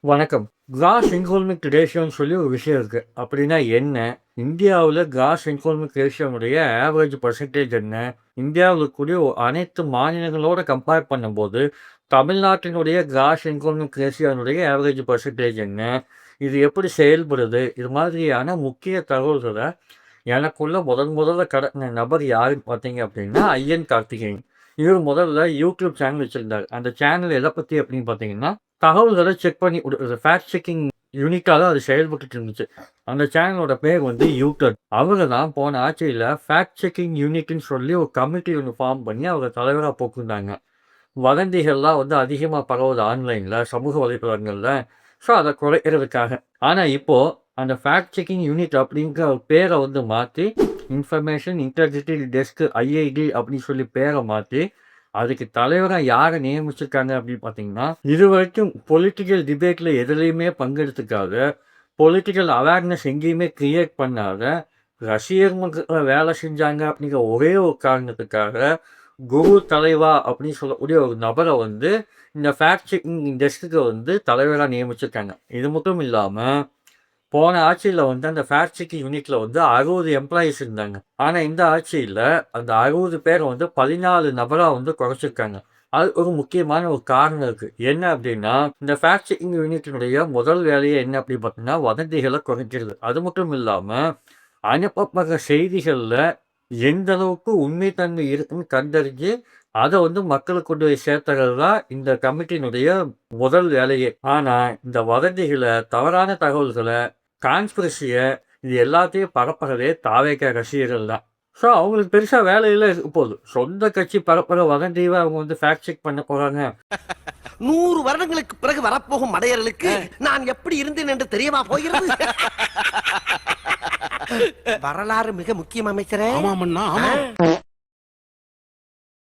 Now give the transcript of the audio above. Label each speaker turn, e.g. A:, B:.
A: வணக்கம். கிராஸ் இன்கோல்மென்ட் ரேஷியோன்னு சொல்லி ஒரு விஷயம் இருக்கு. அப்படின்னா என்ன? இந்தியாவுல கிராஸ் இன்கோல்மென்ட் ரேஷியோனுடைய ஆவரேஜ் பெர்சன்டேஜ் என்ன? இந்தியாவுல இருக்கக்கூடிய அனைத்து மாநிலங்களோட கம்பேர் பண்ணும்போது, தமிழ்நாட்டினுடைய கிராஸ் இன்கோல்மென்ட் ரேஷியோனுடைய ஆவரேஜ் பெர்சன்டேஜ் என்ன? இது எப்படி செயல்படுது? இது மாதிரியான முக்கிய தகவல்கள எனக்குள்ள முதல்ல கடத்தின நபர் யாருன்னு பார்த்தீங்க அப்படின்னா, ஐயன் கார்த்திகேயன். இவர் முதல்ல யூடியூப் சேனல் வச்சிருந்தாரு. அந்த சேனல் எத பத்தி அப்படின்னு பார்த்தீங்கன்னா, தகவல்கள செக் பண்ணி குடுக்குறது. ஃபேக்ட் செக்கிங் யூனிட்டா தான் அது செயல்பட்டுட்டு இருந்துச்சு. அந்த சேனலோட பேர் வந்து யூடர்ன். அவரு தான் போன ஆட்சியில ஃபேக்ட் செக்கிங் யூனிட்ன்னு சொல்லி ஒரு கமிட்டி ஒண்ணு ஃபார்ம் பண்ணி அவர தலைவரா போட்டிருந்தாங்க. வதந்திகள்லாம் வந்து அதிகமா பரவுது ஆன்லைன்ல, சமூக வலைதளங்கள்ல. ஸோ அத குறைக்கிறதுக்காக. ஆனா இப்போ அந்த ஃபேக்ட் செக்கிங் யூனிட் அப்படிங்கிற ஒரு பேர வந்து மாத்தி, இன்ஃபர்மேஷன் இன்டெகிரிட்டி டெஸ்க் ஐஐடி அப்படின்னு சொல்லி பேர மாத்தி, அதுக்கு தலைவரா யார நியமிச்சிருக்காங்க அப்படின்னு பார்த்தீங்கன்னா, இதுவரைக்கும் பொலிட்டிக்கல் டிபேட்ல எதுலயுமே பங்கெடுத்துக்காத, பொலிட்டிக்கல் அவேர்னஸ் எங்கேயுமே கிரியேட் பண்ணாத, ரசிகர்களுக்கு வேலை செஞ்சாங்க அப்படிங்கிற ஒரே ஒரு காரணத்துக்காக, குரு தலைவா அப்படின்னு சொல்லக்கூடிய ஒரு நபர வந்து, இந்த ஃபேக்ட் செக்கிங் டெஸ்க்குக்கு வந்து தலைவரா நியமிச்சிருக்காங்க. இது மட்டும் இல்லாம, போன ஆட்சியில வந்து அந்த ஃபேக்ட் செக்கிங் யூனிட்ல வந்து 60 எம்ப்ளாயீஸ் இருந்தாங்க. ஆனா இந்த ஆட்சியில அந்த 60 பேர வந்து 14 நபரா வந்து குறைச்சிருக்காங்க. அது ஒரு முக்கியமான ஒரு காரணம் இருக்கு. என்ன அப்டின்னா, இந்த ஃபேக்ட் செக்கிங் யூனிட்டினுடைய முதல் வேலையே என்ன அப்டின்னு பார்த்தீங்கன்னா, வதந்திகள குறைக்கிறது. அது மட்டும் இல்லாம, அனுப்பப்படுற செய்திகள்ல எந்த அளவுக்கு உண்மை தன்மை இருக்குன்னு கண்டறிஞ்சு, அத வந்து மக்களுக்கு கொண்டு போய் சேர்த்தறது தான் இந்த கமிட்டியினுடைய முதல் வேலையே. ஆனா, இந்த வதந்திகள, தவறான தகவல்கள, கான்ஸ்பிரசிய இது எல்லாத்தையும் பரப்புறதே தாவேகா ரசிகர்கள் தான். ஸோ, அவங்களுக்கு பெருசா வேலையெல்லாம் இருக்க போகுது. சொந்த கட்சி பரப்புற வதந்தியவா அவங்க வந்து ஃபேக்ட் செக் பண்ண போறாங்க.
B: 100 வருடங்களுக்கு பிறகு வரப்போகும் மடையர்களுக்கு நான் எப்படி இருந்தேன் என்று தெரியவா போகிறது? வரலாறு மிக முக்கியம் அமைச்சரே.
C: ஆமாமண்ணா ஆமா.